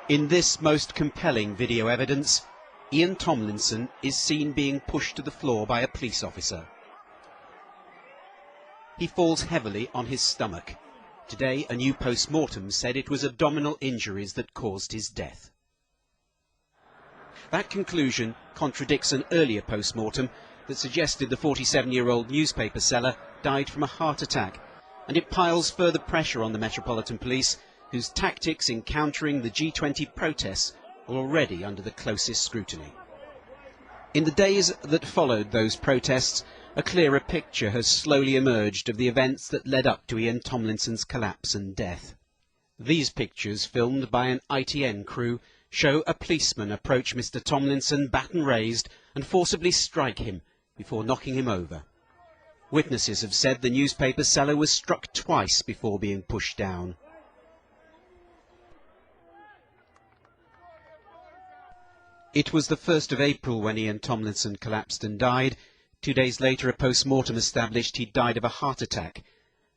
In this most compelling video evidence, Ian Tomlinson is seen being pushed to the floor by a police officer. He falls heavily on his stomach. Today, a new post-mortem said it was abdominal injuries that caused his death. That conclusion contradicts an earlier post-mortem that suggested the 47-year-old newspaper seller died from a heart attack, and it piles further pressure on the Metropolitan Police, whose tactics in countering the G20 protests are already under the closest scrutiny. In the days that followed those protests, a clearer picture has slowly emerged of the events that led up to Ian Tomlinson's collapse and death. These pictures, filmed by an ITN crew, show a policeman approach Mr Tomlinson, baton raised, and forcibly strike him before knocking him over. Witnesses have said the newspaper seller was struck twice before being pushed down. It was the 1st of April when Ian Tomlinson collapsed and died. 2 days later, a post-mortem established he died of a heart attack.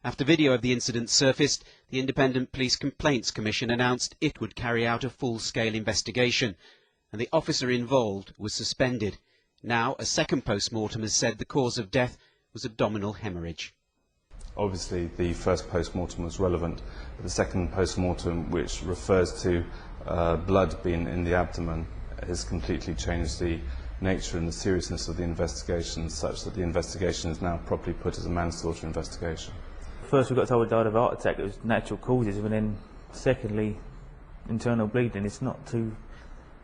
After video of the incident surfaced, the Independent Police Complaints Commission announced it would carry out a full-scale investigation, and the officer involved was suspended. Now, a second post-mortem has said the cause of death was abdominal hemorrhage. Obviously, the first post-mortem was relevant, but the second post-mortem, which refers to blood being in the abdomen, has completely changed the nature and the seriousness of the investigation, such that the investigation is now properly put as a manslaughter investigation. First we got told he died of a heart attack, it was natural causes, and then secondly, internal bleeding. It's not too,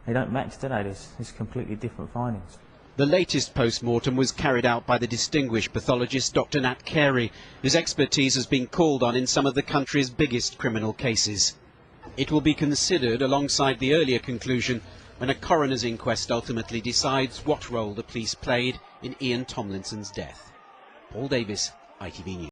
they don't match, do they? It's completely different findings. The latest post-mortem was carried out by the distinguished pathologist Dr Nat Cary, whose expertise has been called on in some of the country's biggest criminal cases. It will be considered alongside the earlier conclusion when a coroner's inquest ultimately decides what role the police played in Ian Tomlinson's death. Paul Davis, ITV News.